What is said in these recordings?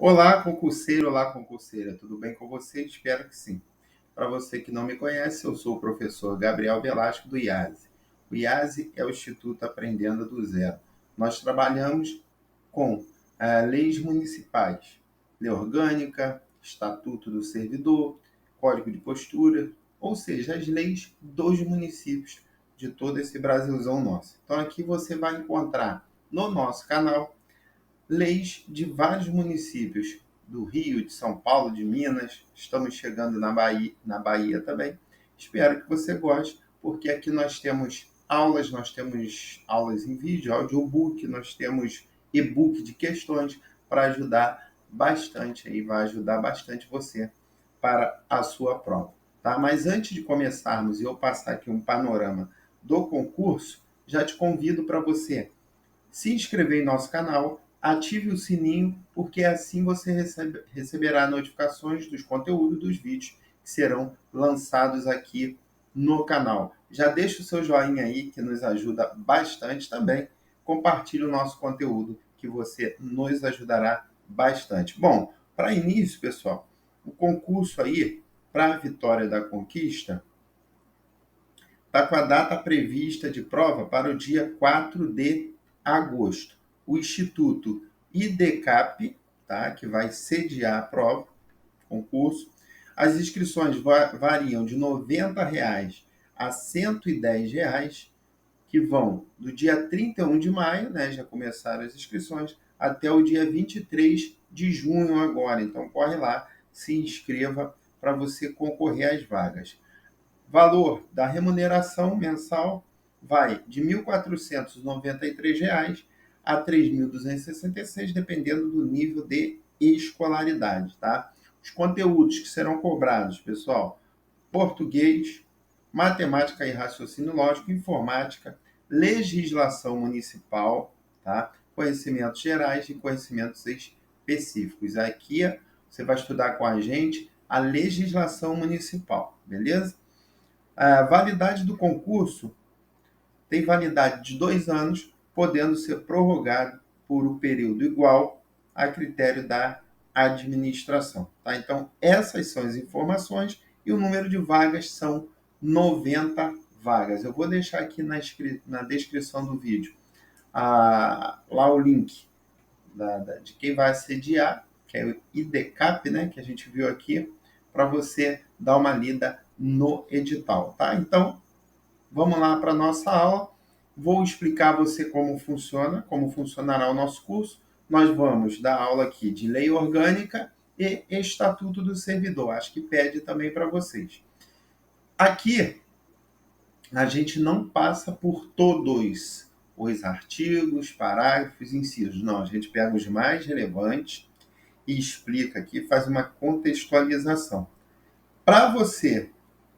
Olá, concurseira, tudo bem com você? Espero que sim. Para você que não me conhece, eu sou o professor Gabriel Velasco do IASE. O IASE é o Instituto Aprendendo do Zero. Nós trabalhamos com leis municipais, lei orgânica, estatuto do servidor, código de postura, ou seja, as leis dos municípios de todo esse Brasilzão nosso. Então aqui você vai encontrar no nosso canal leis de vários municípios do Rio, de São Paulo, de Minas. Estamos chegando na Bahia também. Espero que você goste, porque aqui nós temos aulas em vídeo, audiobook, nós temos e-book de questões para ajudar bastante aí, vai ajudar bastante você para a sua prova, tá? Mas antes de começarmos e eu passar aqui um panorama do concurso, já te convido para você se inscrever em nosso canal, ative o sininho, porque assim você receberá notificações dos conteúdos dos vídeos que serão lançados aqui no canal. Já deixa o seu joinha aí, que nos ajuda bastante também. Compartilhe o nosso conteúdo, que você nos ajudará bastante. Bom, para início, pessoal, o concurso aí, para a Vitória da Conquista, está com a data prevista de prova para o dia 4 de agosto. O Instituto IDECAP, tá, que vai sediar a prova, concurso, as inscrições variam de R$ 90 a R$ 110, que vão do dia 31 de maio, né, já começaram as inscrições, até o dia 23 de junho agora. Então, corre lá, se inscreva para você concorrer às vagas. Valor da remuneração mensal vai de R$ 1.493 a R$ 3.266, dependendo do nível de escolaridade, tá? Os conteúdos que serão cobrados, pessoal: português, matemática e raciocínio lógico, informática, legislação municipal, tá? Conhecimentos gerais e conhecimentos específicos. Aqui você vai estudar com a gente a legislação municipal, beleza? A validade do concurso tem validade de 2 anos, podendo ser prorrogado por um período igual a critério da administração. Tá? Então, essas são as informações e o número de vagas são 90 vagas. Eu vou deixar aqui na descrição do vídeo lá o link de quem vai sediar, que é o IDECAP, né, que a gente viu aqui, para você dar uma lida no edital, tá? Então, vamos lá para a nossa aula. Vou explicar a você como funciona, como funcionará o nosso curso. Nós vamos dar aula aqui de lei orgânica e estatuto do servidor. Acho que pede também para vocês. Aqui, a gente não passa por todos os artigos, parágrafos, incisos. Não, a gente pega os mais relevantes e explica aqui, faz uma contextualização. Para você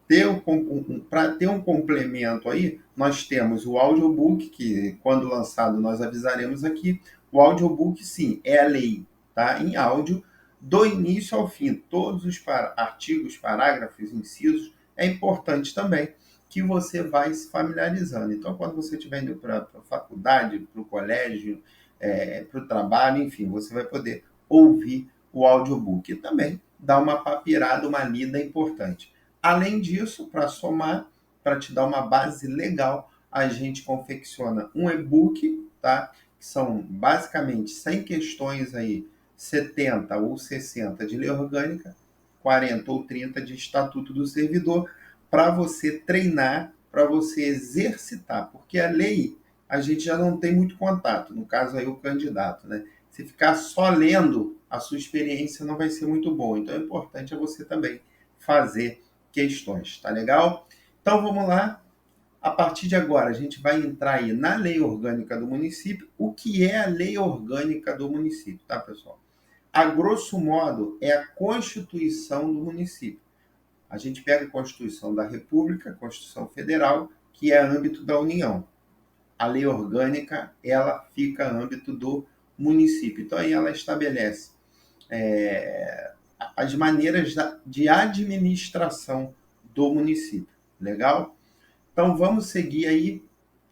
ter um complemento aí, nós temos o audiobook, que quando lançado nós avisaremos aqui. O audiobook, sim, é a lei, tá? Em áudio, do início ao fim, todos os artigos, parágrafos, incisos, é importante também que você vai se familiarizando. Então, quando você estiver indo para a faculdade, para o colégio, para o trabalho, enfim, você vai poder ouvir o audiobook. E também dá uma papirada, uma lida importante. Além disso, para somar, para te dar uma base legal, a gente confecciona um e-book, tá? Que são basicamente 100 questões aí, 70 ou 60 de lei orgânica, 40 ou 30 de estatuto do servidor, para você treinar, para você exercitar, porque a lei a gente já não tem muito contato, no caso aí o candidato, né? Se ficar só lendo, a sua experiência não vai ser muito boa. Então, é importante você também fazer questões, tá legal? Então vamos lá. A partir de agora, a gente vai entrar aí na lei orgânica do município. O que é a lei orgânica do município, tá, pessoal? A grosso modo, é a Constituição do município. A gente pega a Constituição da República, a Constituição Federal, que é âmbito da União. A lei orgânica, ela fica âmbito do município. Então, aí ela estabelece as maneiras de administração do município. Legal? Então, vamos seguir aí,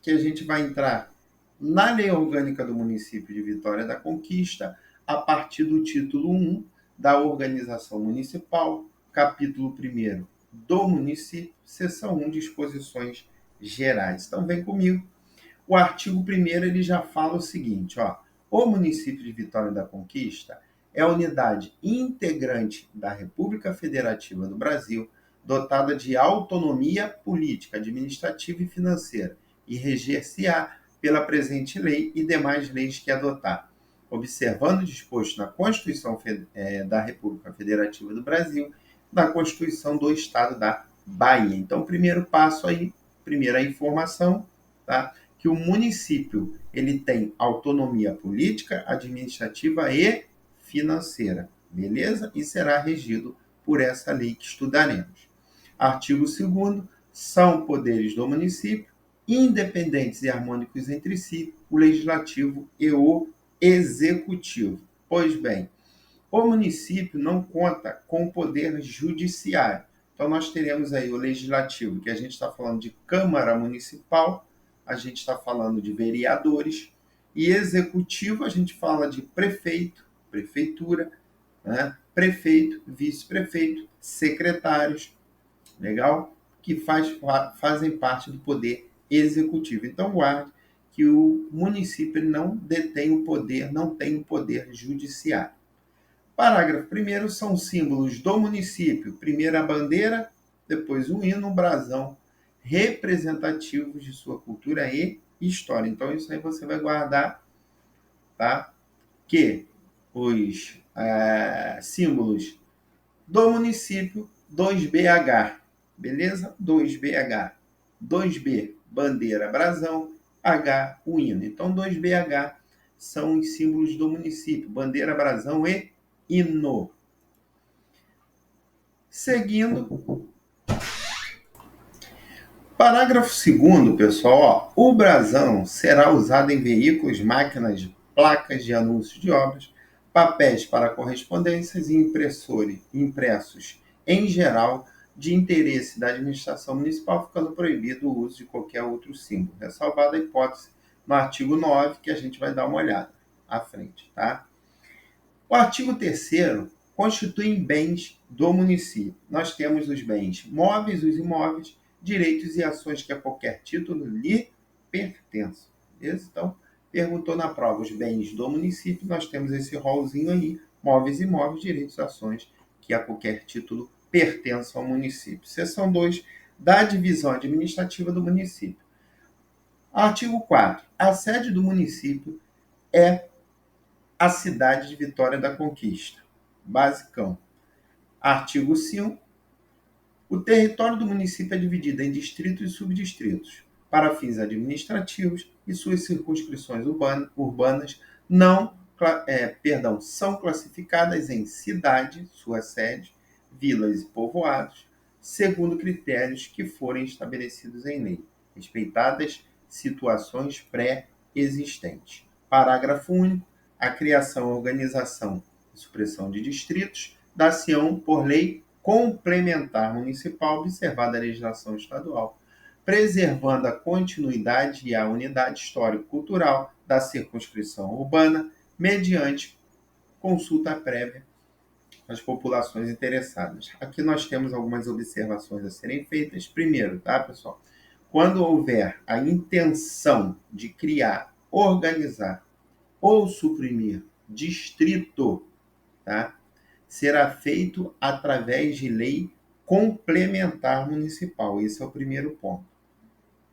que a gente vai entrar na lei orgânica do município de Vitória da Conquista, a partir do título 1 da Organização Municipal, capítulo 1º do município, seção 1, disposições gerais. Então, vem comigo. O artigo 1º ele já fala o seguinte, ó, o município de Vitória da Conquista é a unidade integrante da República Federativa do Brasil, dotada de autonomia política, administrativa e financeira, e reger-se-á pela presente lei e demais leis que adotar, observando o disposto na Constituição da República Federativa do Brasil, na Constituição do Estado da Bahia. Então, primeiro passo aí, primeira informação, tá? Que o município ele tem autonomia política, administrativa e financeira, beleza? E será regido por essa lei que estudaremos. Artigo 2º, são poderes do município, independentes e harmônicos entre si, o legislativo e o executivo. Pois bem, o município não conta com o poder judiciário. Então, nós teremos aí o legislativo, que a gente está falando de Câmara Municipal, a gente está falando de vereadores, e executivo a gente fala de prefeito, prefeitura, né? Prefeito, vice-prefeito, secretários, legal? Que fazem parte do poder executivo. Então, guarde que o município não detém o poder, não tem o poder judiciário. Parágrafo 1º são símbolos do município. Primeiro a bandeira, depois o hino, o brasão, representativos de sua cultura e história. Então, isso aí você vai guardar, tá? Que os símbolos do município, 2BH, beleza? 2BH. 2B, bandeira, brasão, H, o hino. Então, 2BH são os símbolos do município, bandeira, brasão e hino. Seguindo, parágrafo 2º, pessoal, ó, o brasão será usado em veículos, máquinas, placas de anúncios de obras, papéis para correspondências e impressos, em geral, de interesse da administração municipal, ficando proibido o uso de qualquer outro símbolo, ressalvada a hipótese no artigo 9, que a gente vai dar uma olhada à frente, tá? O artigo 3º constitui bens do município. Nós temos os bens móveis, os imóveis, direitos e ações que a qualquer título lhe pertencem. Beleza? Então, perguntou na prova os bens do município, nós temos esse rolzinho aí, móveis e imóveis, direitos e ações que a qualquer título pertencem ao município. Seção 2 da divisão administrativa do município. Artigo 4. A sede do município é a cidade de Vitória da Conquista. Basicão. Artigo 5. O território do município é dividido em distritos e subdistritos. Para fins administrativos e suas circunscrições urbanas são classificadas em cidade, sua sede, vilas e povoados, segundo critérios que forem estabelecidos em lei, respeitadas situações pré-existentes. Parágrafo único. A criação, organização e supressão de distritos dar-se-ão por lei complementar municipal, observada a legislação estadual, preservando a continuidade e a unidade histórico-cultural da circunscrição urbana, mediante consulta prévia às populações interessadas. Aqui nós temos algumas observações a serem feitas. Primeiro, tá, pessoal? Quando houver a intenção de criar, organizar ou suprimir distrito, tá? Será feito através de lei complementar municipal. Esse é o primeiro ponto.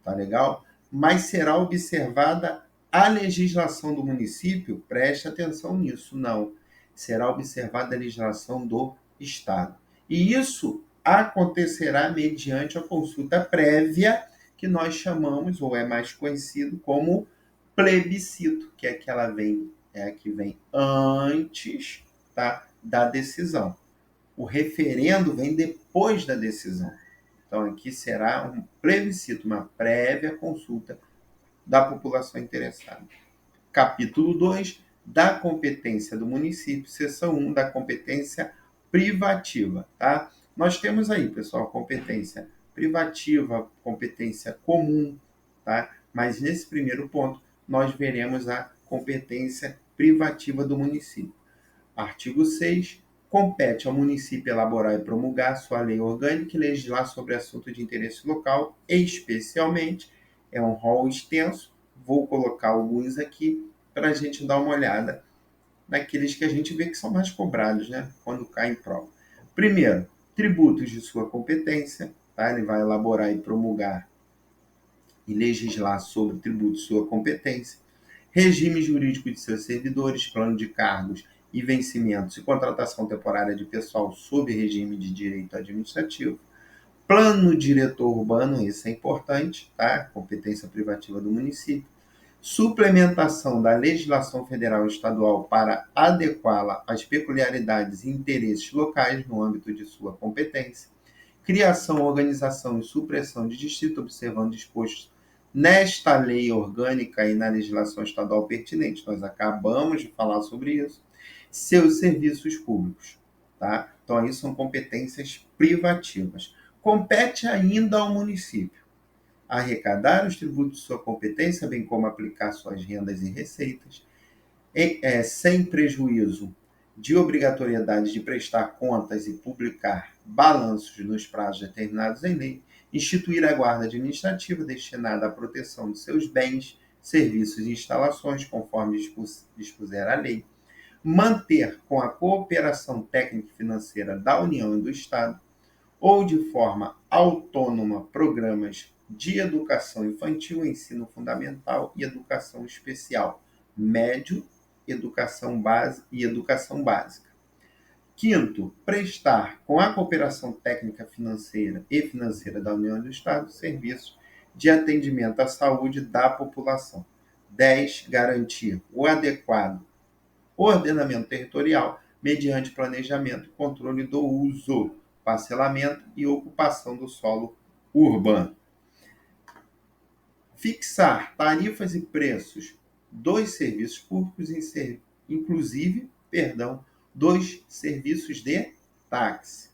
Tá legal? Mas será observada a legislação do município? Preste atenção nisso. Não. Será observada a legislação do Estado. E isso acontecerá mediante a consulta prévia, que nós chamamos, ou é mais conhecido como plebiscito, que é aquela que vem antes, tá, da decisão. O referendo vem depois da decisão. Então, aqui será um plebiscito, uma prévia consulta da população interessada. Capítulo 2, da competência do município, seção 1, da competência privativa. Tá? Nós temos aí, pessoal, competência privativa, competência comum, tá? Mas nesse primeiro ponto, nós veremos a competência privativa do município. Artigo 6. Compete ao município elaborar e promulgar sua lei orgânica e legislar sobre assunto de interesse local, especialmente, é um rol extenso, vou colocar alguns aqui para a gente dar uma olhada naqueles que a gente vê que são mais cobrados, né, quando cai em prova. Primeiro, tributos de sua competência, tá? Ele vai elaborar e promulgar e legislar sobre tributos de sua competência, regime jurídico de seus servidores, plano de cargos e vencimentos e contratação temporária de pessoal sob regime de direito administrativo, plano diretor urbano, isso é importante, tá? Competência privativa do município, suplementação da legislação federal e estadual para adequá-la às peculiaridades e interesses locais no âmbito de sua competência, criação, organização e supressão de distrito, observando dispostos nesta lei orgânica e na legislação estadual pertinente. Nós acabamos de falar sobre isso. Seus serviços públicos, tá? Então, aí são competências privativas. Compete ainda ao município arrecadar os tributos de sua competência, bem como aplicar suas rendas e receitas, sem prejuízo de obrigatoriedade de prestar contas e publicar balanços nos prazos determinados em lei, instituir a guarda administrativa destinada à proteção de seus bens, serviços e instalações, conforme dispuser a lei, manter com a cooperação técnica e financeira da União e do Estado, ou de forma autônoma, programas de educação infantil, ensino fundamental e educação especial, médio, educação base e educação básica. Quinto, prestar, com a cooperação técnica financeira e financeira da União e do Estado, serviços de atendimento à saúde da população. 10. Garantir o adequado ordenamento territorial mediante planejamento e controle do uso, parcelamento e ocupação do solo urbano. Fixar tarifas e preços dos serviços públicos, inclusive, dos serviços de táxi.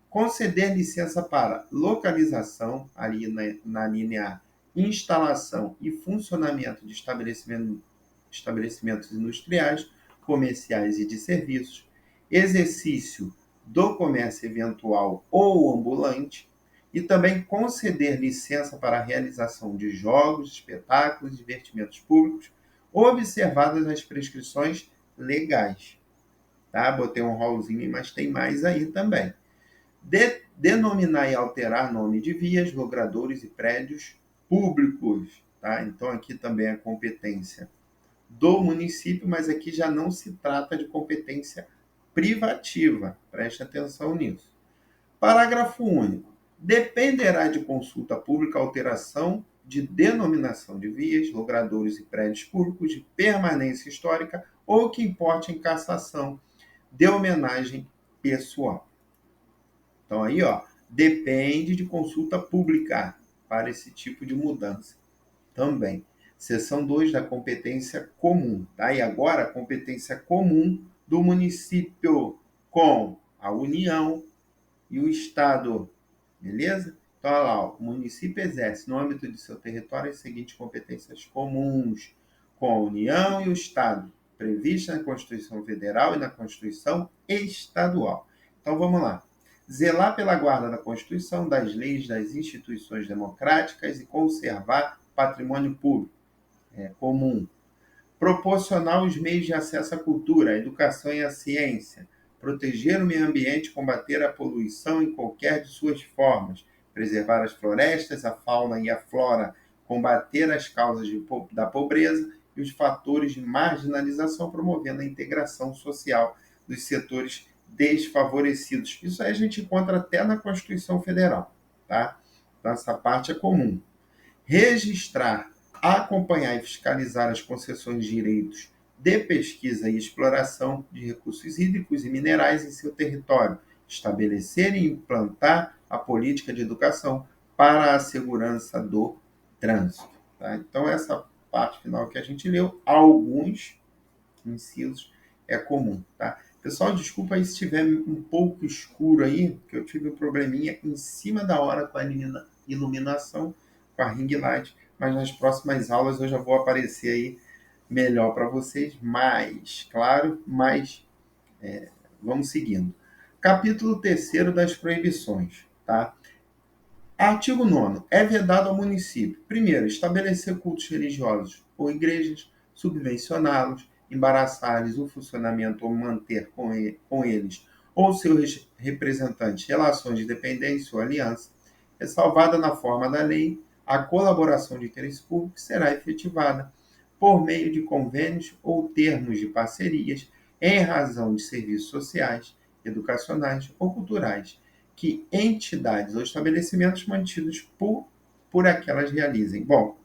Conceder licença para localização, ali na linha A, instalação e funcionamento de estabelecimentos industriais, comerciais e de serviços, exercício do comércio eventual ou ambulante, e também conceder licença para a realização de jogos, espetáculos e divertimentos públicos, observadas as prescrições legais. Tá? Botei um rolzinho, mas tem mais aí também. Denominar e alterar nome de vias, logradouros e prédios públicos. Tá? Então, aqui também a competência do município, mas aqui já não se trata de competência privativa. Preste atenção nisso. Parágrafo único. Dependerá de consulta pública a alteração de denominação de vias, logradouros e prédios públicos de permanência histórica ou que importe em cassação de homenagem pessoal. Então aí, depende de consulta pública para esse tipo de mudança também. Seção 2 da competência comum. Tá? E agora a competência comum do município com a União e o Estado. Beleza? Então, olha lá, o município exerce no âmbito de seu território as seguintes competências comuns com a União e o Estado, previstas na Constituição Federal e na Constituição Estadual. Então, vamos lá. Zelar pela guarda da Constituição, das leis, das instituições democráticas e conservar patrimônio público comum. Proporcionar os meios de acesso à cultura, à educação e à ciência. Proteger o meio ambiente e combater a poluição em qualquer de suas formas. Preservar as florestas, a fauna e a flora. Combater as causas da pobreza e os fatores de marginalização, promovendo a integração social dos setores desfavorecidos. Isso aí a gente encontra até na Constituição Federal. Tá? Então, essa parte é comum. Registrar, acompanhar e fiscalizar as concessões de direitos de pesquisa e exploração de recursos hídricos e minerais em seu território, estabelecer e implantar a política de educação para a segurança do trânsito. Tá? Então, essa parte final que a gente leu, alguns incisos é comum. Tá? Pessoal, desculpa aí se estiver um pouco escuro aí, que eu tive um probleminha em cima da hora com a iluminação, com a ring light, mas nas próximas aulas eu já vou aparecer aí melhor para vocês, mais claro, mais Vamos seguindo. Capítulo 3º das proibições, tá? Artigo 9º. É vedado ao município, primeiro, estabelecer cultos religiosos ou igrejas, subvencioná-los, embaraçar-lhes o funcionamento ou manter com eles ou seus representantes relações de dependência ou aliança, ressalvada na forma da lei, a colaboração de interesse público será efetivada por meio de convênios ou termos de parcerias em razão de serviços sociais, educacionais ou culturais que entidades ou estabelecimentos mantidos por aquelas realizem. Bom,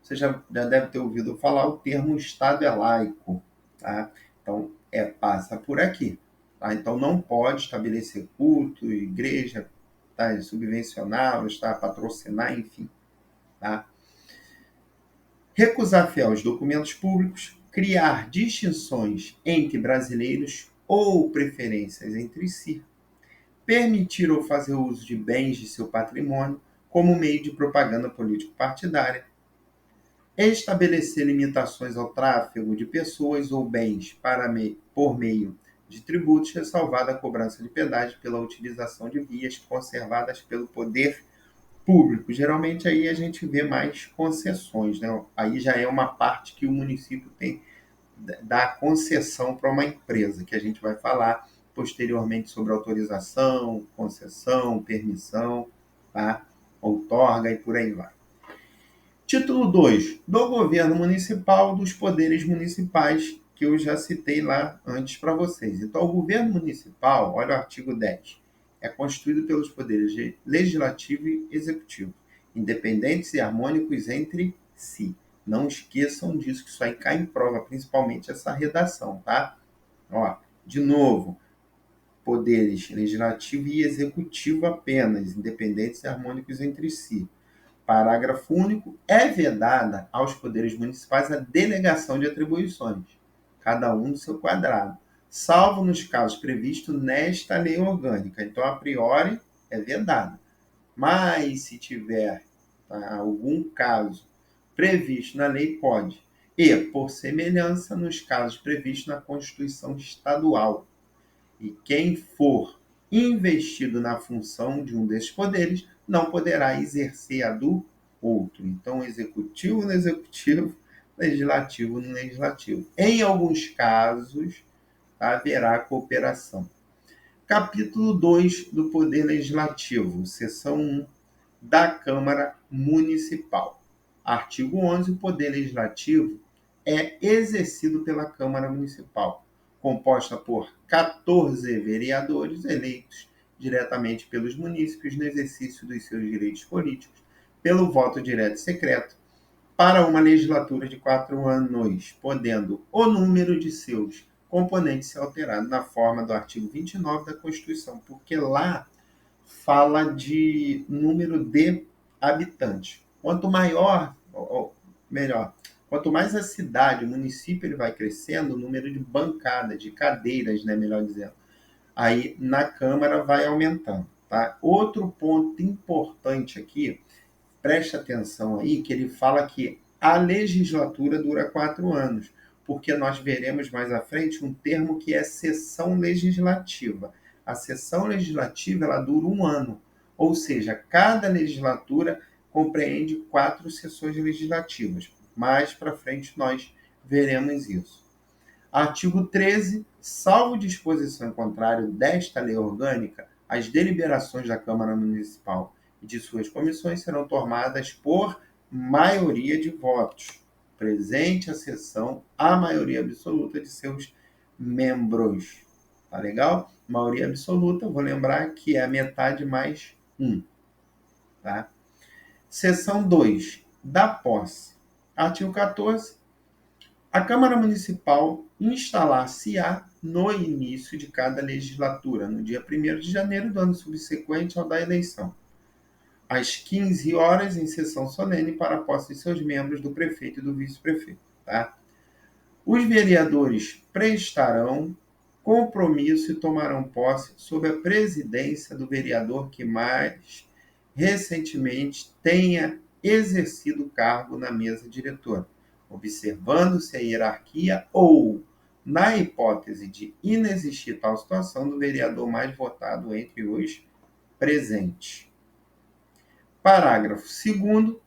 você já deve ter ouvido falar o termo Estado é laico, tá? Então, passa por aqui. Tá? Então, não pode estabelecer culto, igreja, tá? Subvencioná-los, tá? Patrocinar, enfim. Tá? Recusar fiel aos documentos públicos, criar distinções entre brasileiros ou preferências entre si, permitir ou fazer uso de bens de seu patrimônio como meio de propaganda político-partidária, estabelecer limitações ao tráfego de pessoas ou bens por meio de tributos, ressalvada a cobrança de pedágio pela utilização de vias conservadas pelo poder público. Geralmente aí a gente vê mais concessões, né? Aí já é uma parte que o município tem da concessão para uma empresa, que a gente vai falar posteriormente sobre autorização, concessão, permissão, tá? Outorga e por aí vai. Título 2. Do governo municipal, dos poderes municipais, que eu já citei lá antes para vocês. Então, o governo municipal, olha o artigo 10, é constituído pelos poderes legislativo e executivo, independentes e harmônicos entre si. Não esqueçam disso, que isso aí cai em prova, principalmente essa redação, tá? Ó, de novo, poderes legislativo e executivo apenas, independentes e harmônicos entre si. Parágrafo único. É vedada aos poderes municipais a delegação de atribuições, cada um no seu quadrado, salvo nos casos previstos nesta lei orgânica. Então, a priori, é vedada. Mas, se tiver algum caso previsto na lei, pode. E, por semelhança, nos casos previstos na Constituição Estadual. E quem for investido na função de um desses poderes não poderá exercer a do outro. Então, executivo no executivo, legislativo no legislativo. Em alguns casos, haverá cooperação. Capítulo 2 do Poder Legislativo, seção 1 da Câmara Municipal. Artigo 11. O Poder Legislativo é exercido pela Câmara Municipal, composta por 14 vereadores eleitos diretamente pelos munícipes no exercício dos seus direitos políticos, pelo voto direto e secreto, para uma legislatura de 4 anos, podendo o número de seus componentes ser alterado na forma do artigo 29 da Constituição, porque lá fala de número de habitantes. Quanto maior, ou melhor, quanto mais a cidade, o município, ele vai crescendo, o número de bancadas, de cadeiras, né, melhor dizendo, aí na Câmara vai aumentando. Tá? Outro ponto importante aqui, preste atenção aí, que ele fala que a legislatura dura 4 anos, porque nós veremos mais à frente um termo que é sessão legislativa. A sessão legislativa, ela dura 1 ano, ou seja, cada legislatura compreende 4 sessões legislativas. Mais para frente nós veremos isso. Artigo 13. Salvo disposição contrária desta lei orgânica, as deliberações da Câmara Municipal e de suas comissões serão tomadas por maioria de votos, presente a sessão a maioria absoluta de seus membros. Tá legal? Maioria absoluta, vou lembrar que é a metade mais 1. Tá? Seção 2. Da posse. Artigo 14. A Câmara Municipal instalar-se-á no início de cada legislatura, no dia 1º de janeiro do ano subsequente ao da eleição, às 15 horas, em sessão solene para a posse de seus membros, do prefeito e do vice-prefeito. Tá? Os vereadores prestarão compromisso e tomarão posse sob a presidência do vereador que mais recentemente tenha exercido o cargo na mesa diretora, observando-se a hierarquia ou na hipótese de inexistir tal situação do vereador mais votado entre os presentes. Parágrafo 2º.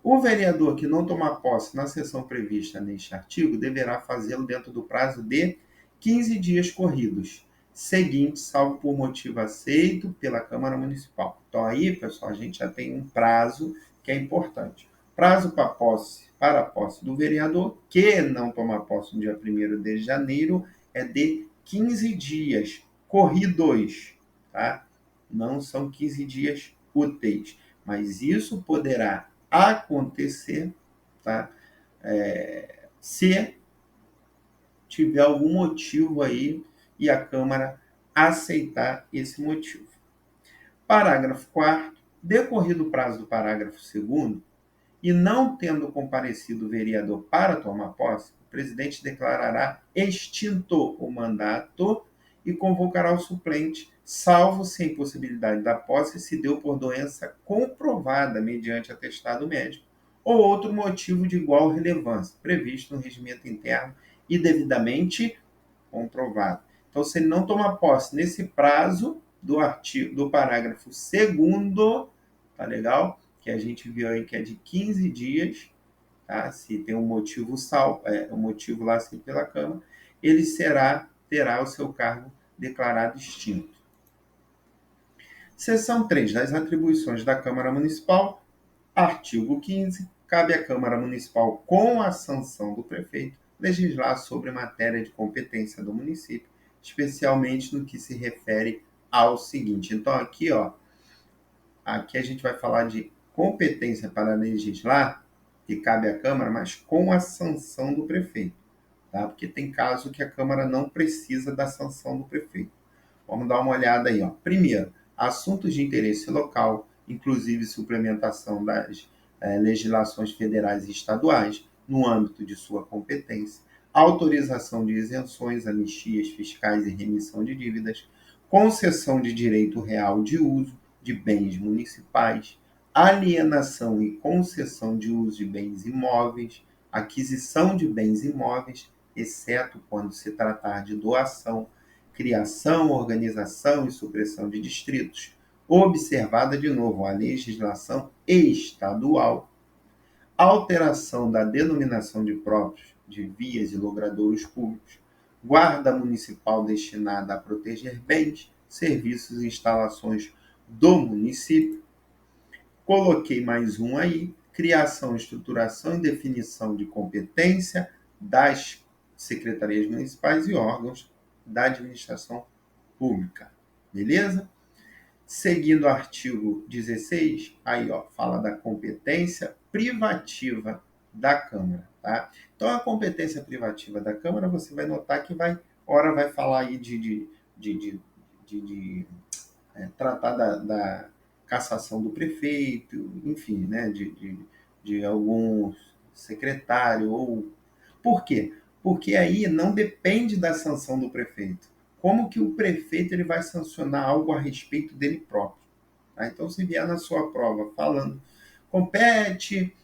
O vereador que não tomar posse na sessão prevista neste artigo deverá fazê-lo dentro do prazo de 15 dias corridos, seguintes, salvo por motivo aceito pela Câmara Municipal. Então aí, pessoal, a gente já tem um prazo que é importante. Prazo para a posse do vereador, que não tomar posse no dia 1º de janeiro, é de 15 dias corridos, tá? Não são 15 dias úteis, mas isso poderá acontecer, tá? Se tiver algum motivo aí e a Câmara aceitar esse motivo. Parágrafo 4º. Decorrido o prazo do parágrafo 2º, e não tendo comparecido o vereador para tomar posse, o presidente declarará extinto o mandato e convocará o suplente, salvo se a impossibilidade da posse se deu por doença comprovada mediante atestado médico ou outro motivo de igual relevância, previsto no regimento interno e devidamente comprovado. Então, se ele não tomar posse nesse prazo do parágrafo 2º, tá legal? Que a gente viu aí que é de 15 dias, tá? Se tem um motivo um motivo lá assim pela Câmara, ele terá o seu cargo declarado extinto. Seção 3 das atribuições da Câmara Municipal, artigo 15, cabe à Câmara Municipal, com a sanção do prefeito, legislar sobre matéria de competência do município, especialmente no que se refere ao seguinte. Então, aqui a gente vai falar de competência para legislar, que cabe à Câmara, mas com a sanção do prefeito, tá? Porque tem caso que a Câmara não precisa da sanção do prefeito. Vamos dar uma olhada aí, ó. Primeiro, assuntos de interesse local, inclusive suplementação das legislações federais e estaduais, no âmbito de sua competência, autorização de isenções, anistias fiscais e remissão de dívidas, concessão de direito real de uso de bens municipais, alienação e concessão de uso de bens imóveis, aquisição de bens imóveis, exceto quando se tratar de doação, criação, organização e supressão de distritos, observada de novo a legislação estadual, alteração da denominação de próprios de vias e logradouros públicos, guarda municipal destinada a proteger bens, serviços e instalações do município. Coloquei mais um aí, criação, estruturação e definição de competência das secretarias municipais e órgãos da administração pública. Beleza? Seguindo o artigo 16, aí fala da competência privativa da Câmara, tá? Então, a competência privativa da Câmara, você vai notar que vai falar aí de tratar da cassação do prefeito, enfim, né, de algum secretário. Por quê? Porque aí não depende da sanção do prefeito. Como que o prefeito ele vai sancionar algo a respeito dele próprio? Tá? Então, se vier na sua prova falando, compete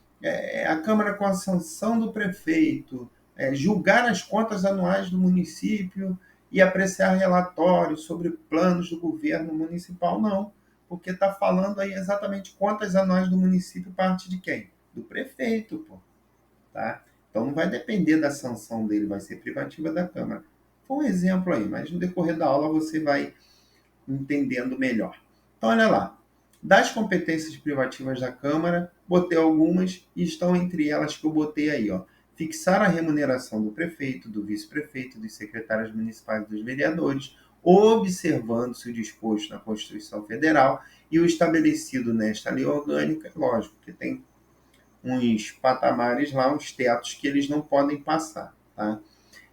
a Câmara com a sanção do prefeito, julgar as contas anuais do município e apreciar relatórios sobre planos do governo municipal, não. Porque está falando aí exatamente contas anuais do município parte de quem? Do prefeito, pô. Tá? Então não vai depender da sanção dele, vai ser privativa da Câmara. Foi um exemplo aí, mas no decorrer da aula você vai entendendo melhor. Então olha lá, das competências privativas da Câmara, botei algumas e estão entre elas que eu botei aí, fixar a remuneração do prefeito, do vice-prefeito, dos secretários municipais e dos vereadores, observando-se o disposto na Constituição Federal e o estabelecido nesta lei orgânica, lógico que tem uns patamares lá, uns tetos que eles não podem passar, tá?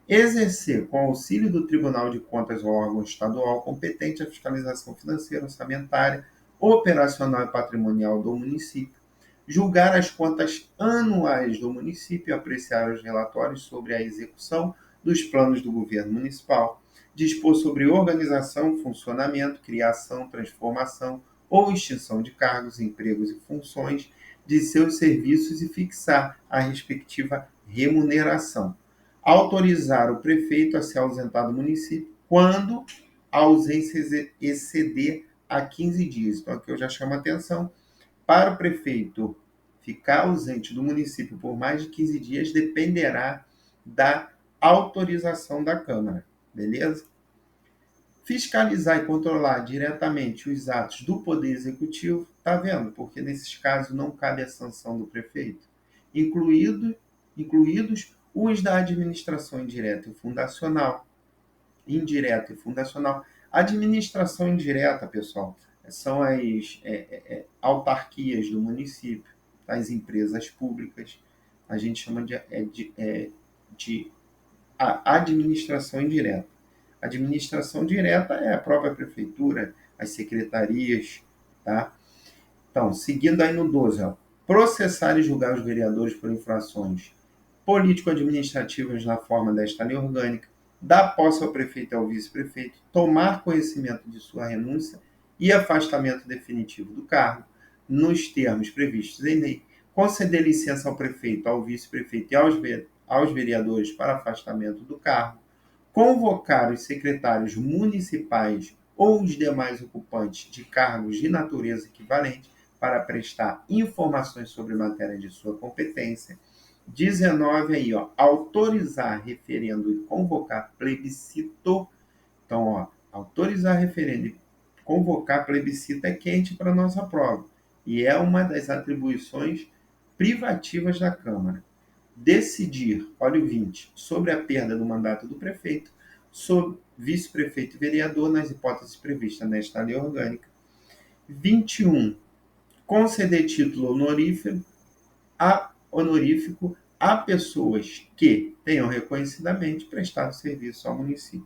Exercer, com auxílio do Tribunal de Contas ou órgão estadual competente a fiscalização financeira, orçamentária, operacional e patrimonial do município, julgar as contas anuais do município e apreciar os relatórios sobre a execução dos planos do governo municipal, dispor sobre organização, funcionamento, criação, transformação ou extinção de cargos, empregos e funções de seus serviços e fixar a respectiva remuneração. autorizar o prefeito a se ausentar do município quando a ausência exceder a 15 dias. Então, aqui eu já chamo a atenção. Para o prefeito ficar ausente do município por mais de 15 dias, dependerá da autorização da Câmara, beleza? Fiscalizar e controlar diretamente os atos do Poder Executivo, tá vendo? Porque nesses casos não cabe a sanção do prefeito, incluídos os da administração indireta e fundacional. Administração indireta, pessoal, são as autarquias do município, as empresas públicas. A gente chama de administração indireta. Administração direta é a própria prefeitura, as secretarias, tá? Então, seguindo aí no 12, ó, processar e julgar os vereadores por infrações político-administrativas na forma desta lei orgânica, dar posse ao prefeito e ao vice-prefeito, tomar conhecimento de sua renúncia e afastamento definitivo do cargo, nos termos previstos em lei, conceder licença ao prefeito, ao vice-prefeito e aos vereadores para afastamento do cargo, convocar os secretários municipais ou os demais ocupantes de cargos de natureza equivalente para prestar informações sobre matéria de sua competência. 19 aí, ó, autorizar referendo e convocar plebiscito. Então, ó, autorizar referendo e convocar plebiscito é quente para nossa prova e é uma das atribuições privativas da Câmara. Decidir, olha o 20, sobre a perda do mandato do prefeito, sobre vice-prefeito e vereador nas hipóteses previstas nesta lei orgânica. 21, conceder título honorífico a pessoas que tenham reconhecidamente prestado serviço ao município,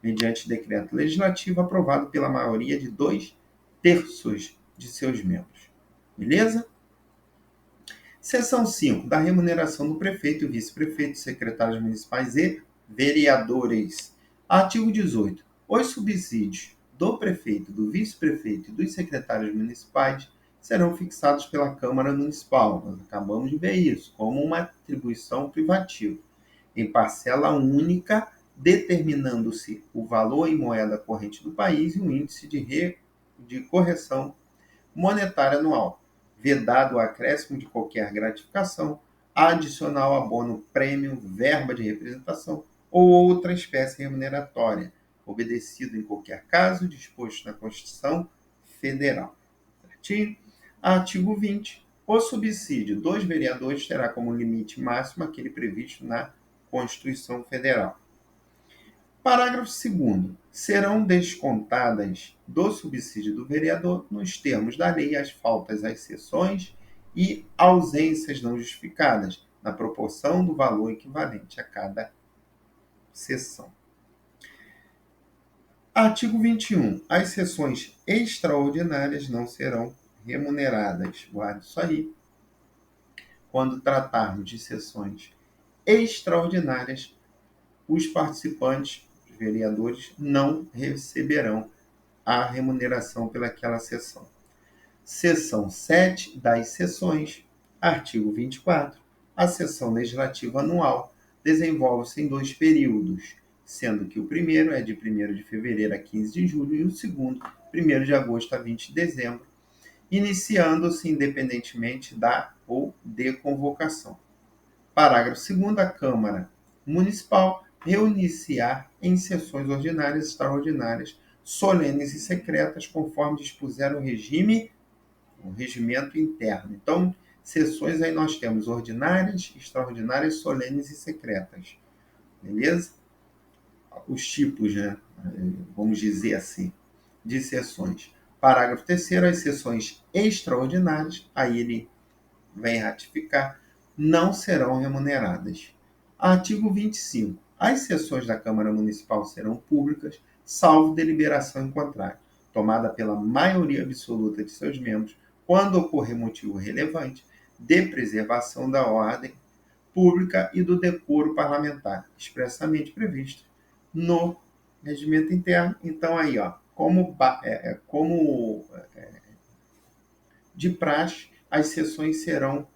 mediante decreto legislativo aprovado pela maioria de 2/3 de seus membros. Beleza? Seção 5, da remuneração do prefeito, vice-prefeito, secretários municipais e vereadores. Artigo 18. Os subsídios do prefeito, do vice-prefeito e dos secretários municipais serão fixados pela Câmara Municipal. Nós acabamos de ver isso, como uma atribuição privativa, em parcela única, determinando-se o valor em moeda corrente do país e o índice de correção monetária anual, vedado o acréscimo de qualquer gratificação, adicional abono, prêmio, verba de representação ou outra espécie remuneratória, obedecido em qualquer caso disposto na Constituição Federal. Certinho? Artigo 20. O subsídio dos vereadores terá como limite máximo aquele previsto na Constituição Federal. Parágrafo 2º. Serão descontadas do subsídio do vereador, nos termos da lei, as faltas às sessões e ausências não justificadas, na proporção do valor equivalente a cada sessão. Artigo 21. As sessões extraordinárias não serão remuneradas. Guarde isso aí. Quando tratarmos de sessões extraordinárias, os participantes, os vereadores, não receberão a remuneração pelaquela sessão. Seção 7 das sessões, artigo 24. A sessão legislativa anual desenvolve-se em 2 períodos, sendo que o primeiro é de 1º de fevereiro a 15 de julho e o segundo, 1º de agosto a 20 de dezembro, iniciando-se independentemente da ou de convocação. Parágrafo 2º. A Câmara Municipal reunir-se-á em sessões ordinárias, extraordinárias, solenes e secretas, conforme dispuser o regimento interno. Então, sessões aí nós temos ordinárias, extraordinárias, solenes e secretas. Beleza? Os tipos, né? Vamos dizer assim, de sessões. Parágrafo 3º, as sessões extraordinárias, aí ele vem ratificar, não serão remuneradas. Artigo 25. As sessões da Câmara Municipal serão públicas, salvo deliberação em contrário, tomada pela maioria absoluta de seus membros, quando ocorrer motivo relevante de preservação da ordem pública e do decoro parlamentar, expressamente previsto no regimento interno. Então, aí, ó, como de praxe, as sessões serão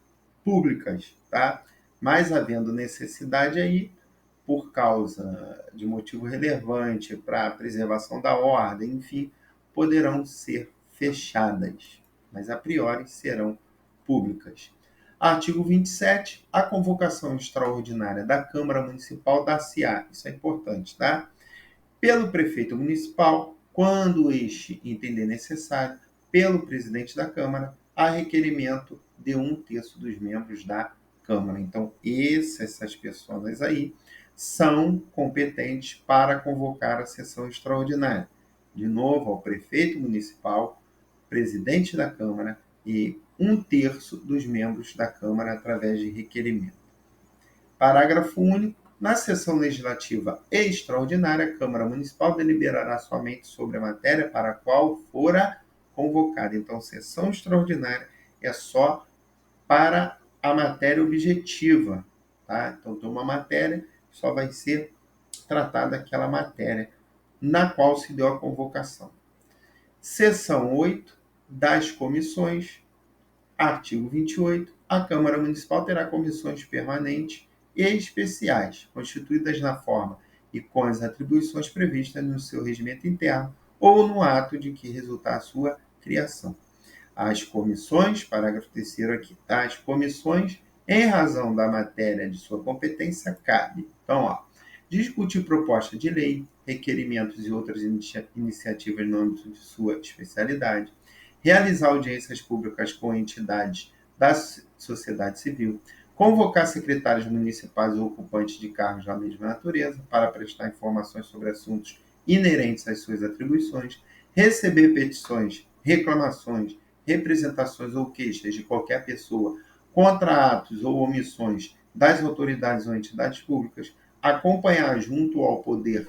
públicas, tá? Mas havendo necessidade aí, por causa de motivo relevante para a preservação da ordem, enfim, poderão ser fechadas, mas a priori serão públicas. Artigo 27. A convocação extraordinária da Câmara Municipal dar-se-á, isso é importante, tá? Pelo prefeito municipal, quando este entender necessário, pelo presidente da Câmara, a requerimento de 1/3 dos membros da Câmara. Então, essas pessoas aí são competentes para convocar a sessão extraordinária. De novo, ao prefeito municipal, presidente da Câmara e 1/3 dos membros da Câmara através de requerimento. Parágrafo único. Na sessão legislativa extraordinária, a Câmara Municipal deliberará somente sobre a matéria para a qual fora convocada. Então, sessão extraordinária é só para a matéria objetiva, tá? Então, tem uma matéria, só vai ser tratada aquela matéria na qual se deu a convocação. Seção 8 das comissões. Artigo 28. A Câmara Municipal terá comissões permanentes e especiais, constituídas na forma e com as atribuições previstas no seu regimento interno ou no ato de que resultar a sua criação. As comissões, parágrafo 3º aqui, tá? As comissões, em razão da matéria de sua competência, cabe. Então, discutir proposta de lei, requerimentos e outras iniciativas no âmbito de sua especialidade, realizar audiências públicas com entidades da sociedade civil, convocar secretários municipais ou ocupantes de cargos da mesma natureza para prestar informações sobre assuntos inerentes às suas atribuições, receber petições, reclamações, representações ou queixas de qualquer pessoa contra atos ou omissões das autoridades ou entidades públicas, acompanhar junto ao Poder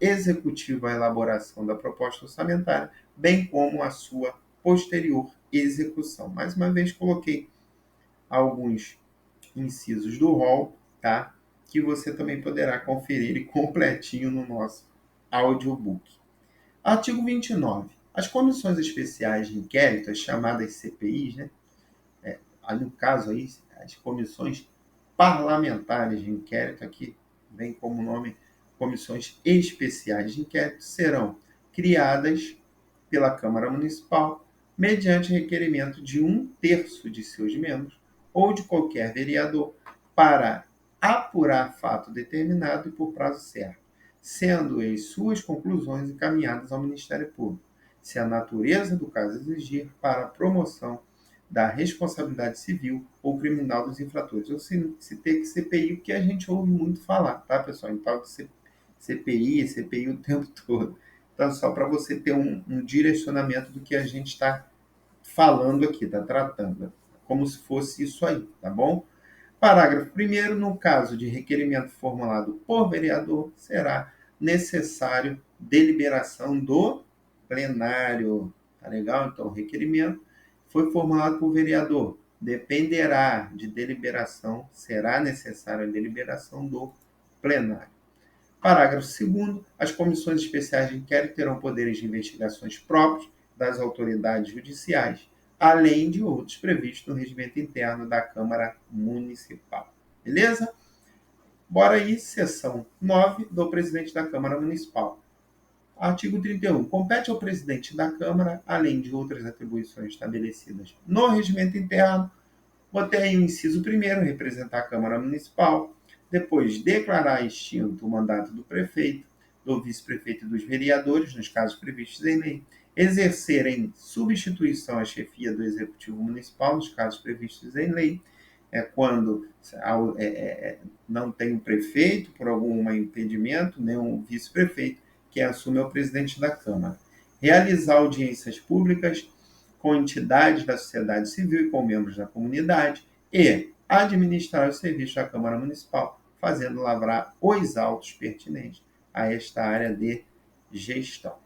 Executivo a elaboração da proposta orçamentária, bem como a sua posterior execução. Mais uma vez, coloquei alguns incisos do rol, tá? Que você também poderá conferir completinho no nosso audiobook. Artigo 29. As comissões especiais de inquérito, as chamadas CPIs, né? No caso aí, as comissões parlamentares de inquérito, aqui vem como nome comissões especiais de inquérito, serão criadas pela Câmara Municipal mediante requerimento de 1/3 de seus membros ou de qualquer vereador para apurar fato determinado e por prazo certo, sendo as suas conclusões encaminhadas ao Ministério Público, se a natureza do caso exigir, para a promoção da responsabilidade civil ou criminal dos infratores. Eu citei CPI porque a gente ouve muito falar, tá, pessoal? Então, CPI o tempo todo. Então, só para você ter um direcionamento do que a gente está falando aqui, está tratando, como se fosse isso aí, tá bom? Parágrafo 1º, no caso de requerimento formulado por vereador, será necessário deliberação do plenário. Tá legal? Então, o requerimento foi formulado por vereador, dependerá de deliberação, será necessária a deliberação do plenário. Parágrafo 2º. As comissões especiais de inquérito terão poderes de investigações próprios das autoridades judiciais, além de outros previstos no regimento interno da Câmara Municipal. Beleza? Bora aí, seção 9 do presidente da Câmara Municipal. Artigo 31. Compete ao presidente da Câmara, além de outras atribuições estabelecidas no regimento interno, botei aí o inciso 1º, representar a Câmara Municipal, depois declarar extinto o mandato do prefeito, do vice-prefeito e dos vereadores, nos casos previstos em lei, exercer em substituição à chefia do Executivo Municipal, nos casos previstos em lei, quando não tem um prefeito por algum impedimento, nem um vice-prefeito, quem assume é o presidente da Câmara. Realizar audiências públicas com entidades da sociedade civil e com membros da comunidade e administrar os serviços da Câmara Municipal, fazendo lavrar os autos pertinentes a esta área de gestão.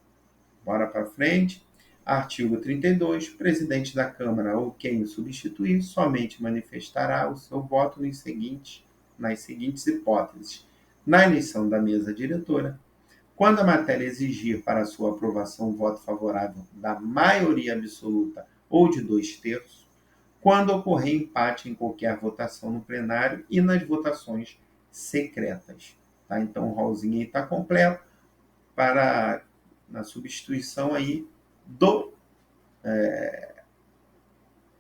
Bora para frente. Artigo 32. O presidente da Câmara ou quem o substituir somente manifestará o seu voto nas seguintes hipóteses. Na eleição da mesa diretora, quando a matéria exigir para sua aprovação o voto favorável da maioria absoluta ou de 2/3, quando ocorrer empate em qualquer votação no plenário e nas votações secretas. Tá? Então, o rolzinho aí está completo para na substituição aí do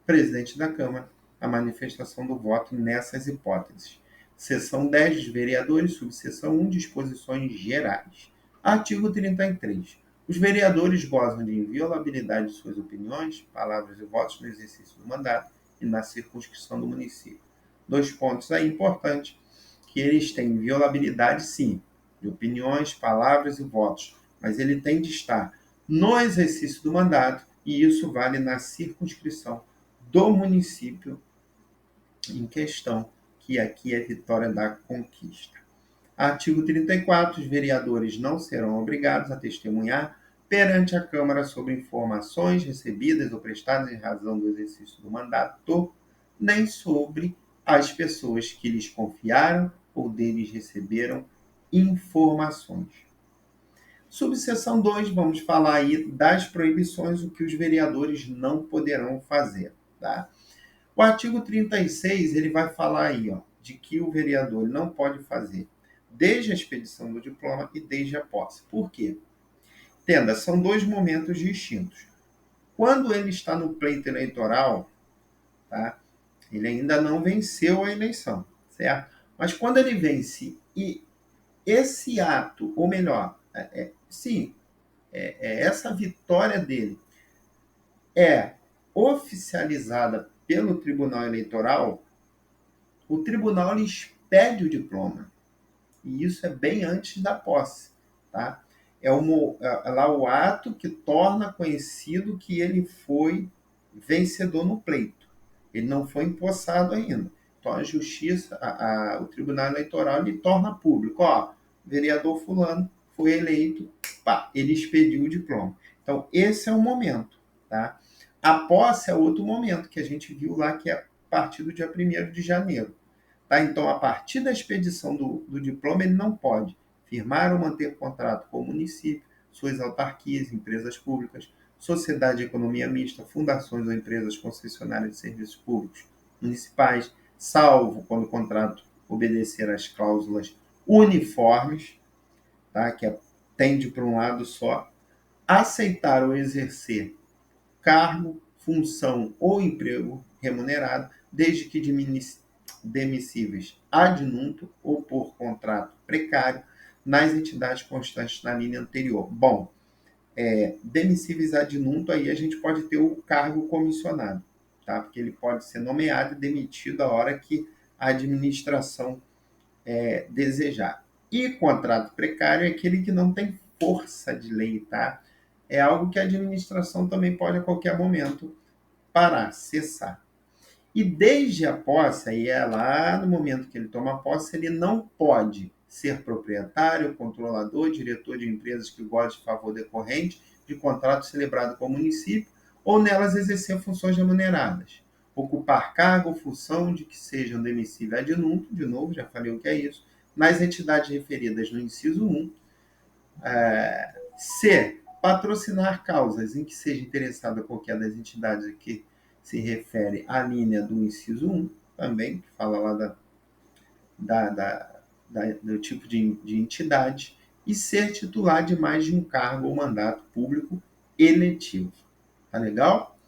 presidente da Câmara, a manifestação do voto nessas hipóteses. Seção 10 dos vereadores, subseção 1, disposições gerais. Artigo 33. Os vereadores gozam de inviolabilidade de suas opiniões, palavras e votos no exercício do mandato e na circunscrição do município. Dois pontos aí importantes, que eles têm inviolabilidade, sim, de opiniões, palavras e votos, mas ele tem de estar no exercício do mandato e isso vale na circunscrição do município em questão, que aqui é Vitória da Conquista. Artigo 34. Os vereadores não serão obrigados a testemunhar perante a Câmara sobre informações recebidas ou prestadas em razão do exercício do mandato, nem sobre as pessoas que lhes confiaram ou deles receberam informações. Subseção 2, vamos falar aí das proibições, o que os vereadores não poderão fazer. Tá? O artigo 36, ele vai falar aí, ó, de que o vereador não pode fazer desde a expedição do diploma e desde a posse. Por quê? Entenda, são dois momentos distintos. Quando ele está no pleito eleitoral, tá? Ele ainda não venceu a eleição, certo? Mas quando ele vence e esse ato, ou melhor, essa vitória dele é oficializada pelo Tribunal Eleitoral, o tribunal lhe expede o diploma. E isso é bem antes da posse. Tá? É lá o ato que torna conhecido que ele foi vencedor no pleito. Ele não foi empossado ainda. Então a justiça, o Tribunal Eleitoral lhe torna público. Ó, vereador fulano foi eleito, pá, ele expediu o diploma. Então esse é o momento. Tá? A posse é outro momento que a gente viu lá, que é a partir do dia 1º de janeiro. Tá? Então, a partir da expedição do diploma, ele não pode firmar ou manter contrato com o município, suas autarquias, empresas públicas, sociedade de economia mista, fundações ou empresas concessionárias de serviços públicos municipais, salvo quando o contrato obedecer às cláusulas uniformes, tá? Que tende para um lado só, aceitar ou exercer cargo, função ou emprego remunerado, desde que demissíveis ad nunto ou por contrato precário nas entidades constantes na linha anterior. Bom, demissíveis ad nunto, aí a gente pode ter o cargo comissionado, tá? Porque ele pode ser nomeado e demitido a hora que a administração desejar. E contrato precário é aquele que não tem força de lei, tá? É algo que a administração também pode a qualquer momento parar, cessar. E desde a posse, aí é lá no momento que ele toma posse, ele não pode ser proprietário, controlador, diretor de empresas que gozem de favor decorrente de contrato celebrado com o município ou nelas exercer funções remuneradas. Ocupar cargo ou função de que sejam demissíveis ad nunto, de novo, já falei o que é isso, nas entidades referidas no inciso 1. C. Patrocinar causas em que seja interessada qualquer das entidades que se refere à linha do inciso 1, também, que fala lá do tipo de entidade, e ser titular de mais de um cargo ou mandato público eletivo. Tá legal?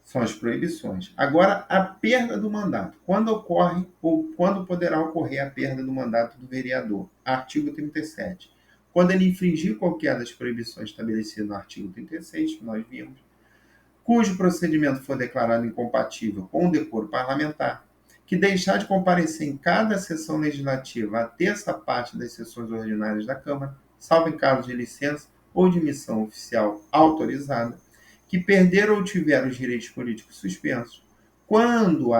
São as proibições. Agora, a perda do mandato. Quando ocorre ou quando poderá ocorrer a perda do mandato do vereador? Artigo 37. Quando ele infringir qualquer das proibições estabelecidas no artigo 36, que nós vimos, cujo procedimento for declarado incompatível com o decoro parlamentar, que deixar de comparecer em cada sessão legislativa a terça parte das sessões ordinárias da Câmara, salvo em caso de licença ou de missão oficial autorizada, que perder ou tiver os direitos políticos suspensos, quando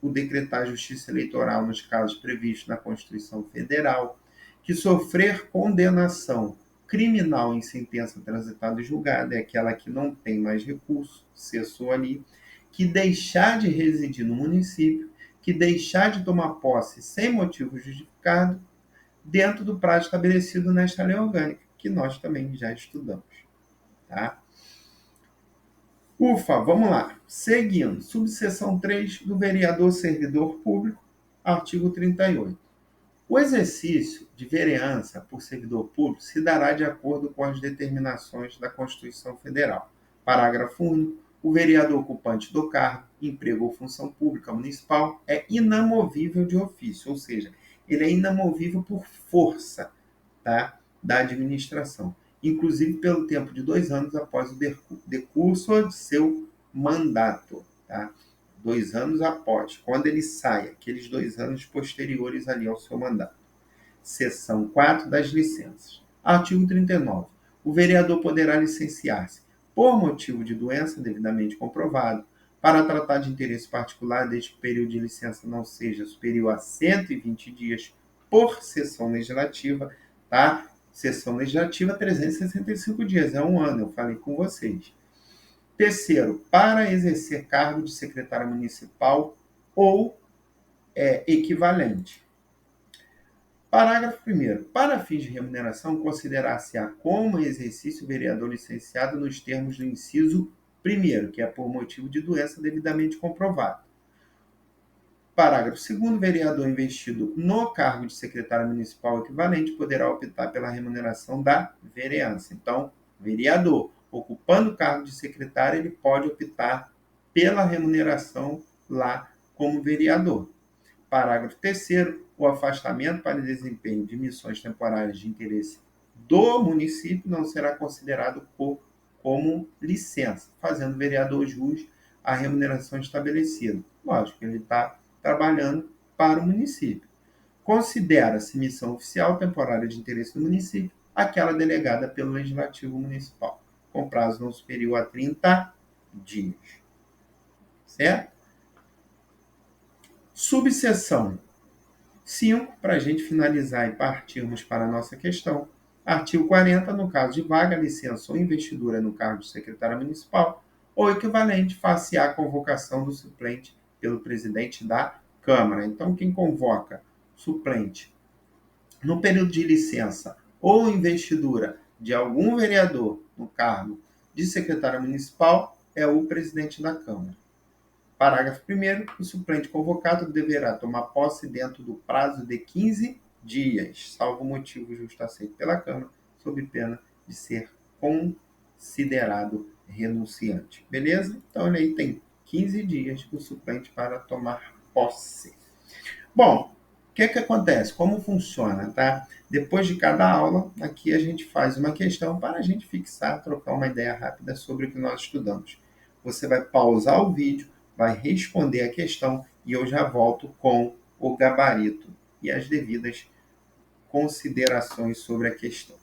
o decretar a justiça eleitoral nos casos previstos na Constituição Federal, que sofrer condenação criminal em sentença transitada e julgada, é aquela que não tem mais recurso, cessou ali, que deixar de residir no município, que deixar de tomar posse sem motivo justificado, dentro do prazo estabelecido nesta lei orgânica, que nós também já estudamos. Tá? Ufa, vamos lá. Seguindo, subseção 3 do vereador servidor público, artigo 38. O exercício de vereança por servidor público se dará de acordo com as determinações da Constituição Federal. Parágrafo único. O vereador ocupante do cargo, emprego ou função pública municipal é inamovível de ofício, ou seja, ele é inamovível por força, tá, da administração, inclusive pelo tempo de 2 anos após o decurso de seu mandato. Tá? 2 anos após, quando ele sai, aqueles 2 anos posteriores ali ao seu mandato. Seção 4 das licenças. Artigo 39. O vereador poderá licenciar-se por motivo de doença devidamente comprovado, para tratar de interesse particular, desde que o período de licença não seja superior a 120 dias por sessão legislativa, tá? Sessão legislativa, 365 dias, é 1 ano, eu falei com vocês. Terceiro, para exercer cargo de secretário municipal ou equivalente. Parágrafo 1º. Para fins de remuneração, considerar-se-á como exercício vereador licenciado nos termos do inciso 1º, que é por motivo de doença devidamente comprovado. Parágrafo 2º. Vereador investido no cargo de secretário municipal equivalente poderá optar pela remuneração da vereança. Então, vereador ocupando o cargo de secretário, ele pode optar pela remuneração lá como vereador. Parágrafo 3º. O afastamento para desempenho de missões temporárias de interesse do município não será considerado como licença, fazendo o vereador jus à remuneração estabelecida. Lógico, ele está trabalhando para o município. Considera-se missão oficial temporária de interesse do município aquela delegada pelo Legislativo Municipal, com prazo não superior a 30 dias. Certo? Subseção 5, para a gente finalizar e partirmos para a nossa questão. Artigo 40, no caso de vaga, licença ou investidura no cargo de secretário municipal ou equivalente, face à convocação do suplente pelo presidente da Câmara. Então, quem convoca suplente no período de licença ou investidura de algum vereador no cargo de secretário municipal é o presidente da Câmara. Parágrafo 1º. O suplente convocado deverá tomar posse dentro do prazo de 15 dias, salvo motivo justo aceito pela Câmara, sob pena de ser considerado renunciante. Beleza? Então, ele aí tem 15 dias o suplente para tomar posse. Bom, o que acontece? Como funciona, tá? Depois de cada aula, aqui a gente faz uma questão para a gente fixar, trocar uma ideia rápida sobre o que nós estudamos. Você vai pausar o vídeo, vai responder a questão e eu já volto com o gabarito e as devidas considerações sobre a questão.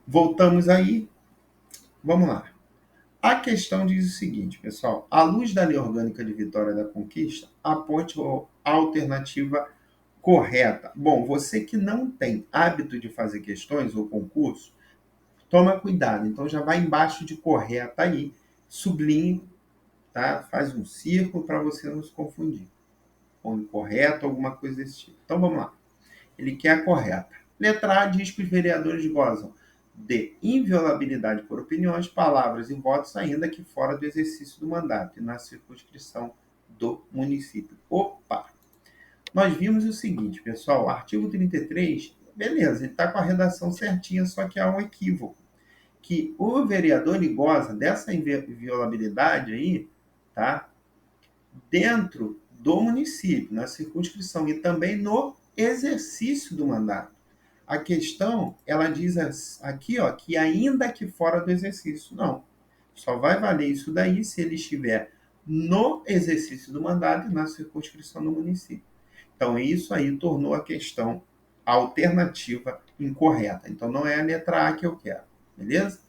Voltamos aí. Vamos lá. A questão diz o seguinte, pessoal. À luz da Lei Orgânica de Vitória da Conquista, aponte a alternativa correta. Bom, você que não tem hábito de fazer questões ou concurso, toma cuidado. Então, já vai embaixo de correta aí, sublinhe, tá? Faz um círculo para você não se confundir com incorreto, alguma coisa desse tipo. Então, vamos lá. Ele quer a correta. Letra A diz que os vereadores gozam de inviolabilidade por opiniões, palavras e votos, ainda que fora do exercício do mandato e na circunscrição do município. Opa! Nós vimos o seguinte, pessoal, o artigo 33, beleza, ele está com a redação certinha, só que há um equívoco, que o vereador ele goza dessa inviolabilidade aí, tá? Dentro do município, na circunscrição e também no exercício do mandato. A questão, ela diz aqui, ó, que ainda que fora do exercício. Não. Só vai valer isso daí se ele estiver no exercício do mandato e na circunscrição do município. Então, isso aí tornou a questão alternativa incorreta. Então, não é a letra A que eu quero. Beleza?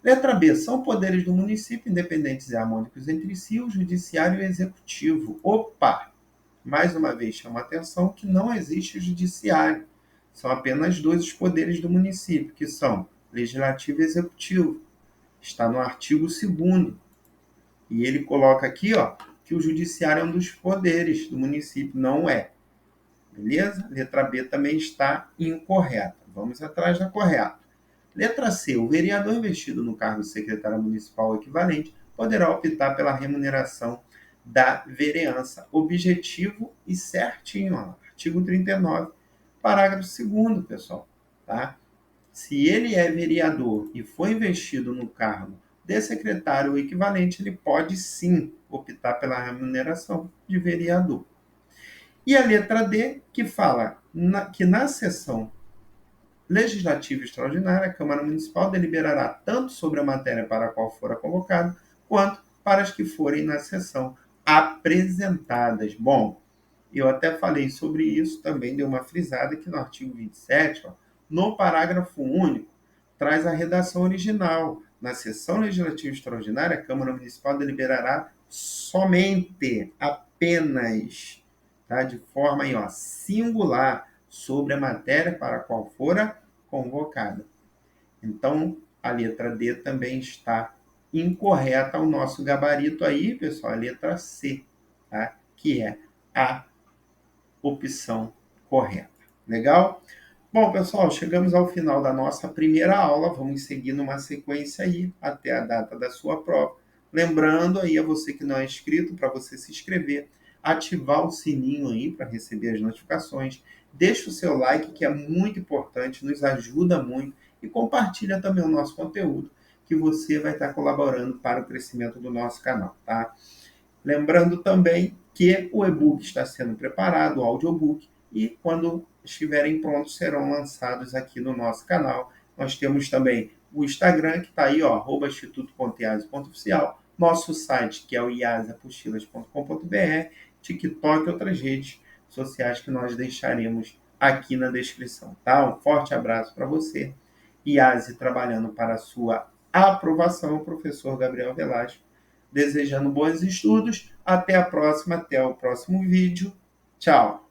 Letra B. São poderes do município, independentes e harmônicos entre si, o judiciário e o executivo. Opa! Mais uma vez, chama a atenção que não existe o judiciário. São apenas 2 os poderes do município, que são legislativo e executivo. Está no artigo 2º. E ele coloca aqui, ó, que o judiciário é um dos poderes do município. Não é. Beleza? Letra B também está incorreta. Vamos atrás da correta. Letra C. O vereador investido no cargo de secretário municipal equivalente poderá optar pela remuneração da vereança. Objetivo e certinho, ó. Artigo 39, parágrafo 2º, pessoal, tá? Se ele é vereador e foi investido no cargo de secretário ou equivalente, ele pode sim optar pela remuneração de vereador. E a letra D, que fala que na sessão legislativa extraordinária, a Câmara Municipal deliberará tanto sobre a matéria para a qual fora convocado, quanto para as que forem na sessão apresentadas. Bom, eu até falei sobre isso, também dei uma frisada que no artigo 27, no parágrafo único, traz a redação original. Na sessão legislativa extraordinária, a Câmara Municipal deliberará somente, apenas, tá? De forma aí, singular, sobre a matéria para a qual fora convocada. Então, a letra D também está incorreta ao nosso gabarito aí, pessoal, a letra C, tá? Que é a opção correta. Legal? Bom, pessoal, chegamos ao final da nossa primeira aula. Vamos seguir numa sequência aí até a data da sua prova. Lembrando aí a você que não é inscrito, para você se inscrever, ativar o sininho aí para receber as notificações. Deixa o seu like, que é muito importante, nos ajuda muito. E compartilha também o nosso conteúdo, que você vai estar colaborando para o crescimento do nosso canal, tá? Lembrando também que o e-book está sendo preparado, o audiobook, e quando estiverem prontos serão lançados aqui no nosso canal. Nós temos também o Instagram, que está aí, @instituto.iase.oficial, nosso site, que é o iaseapostilas.com.br, TikTok e outras redes sociais que nós deixaremos aqui na descrição, tá? Um forte abraço para você. IASE trabalhando para a sua aprovação, o professor Gabriel Velasco, desejando bons estudos. Até a próxima, até o próximo vídeo. Tchau!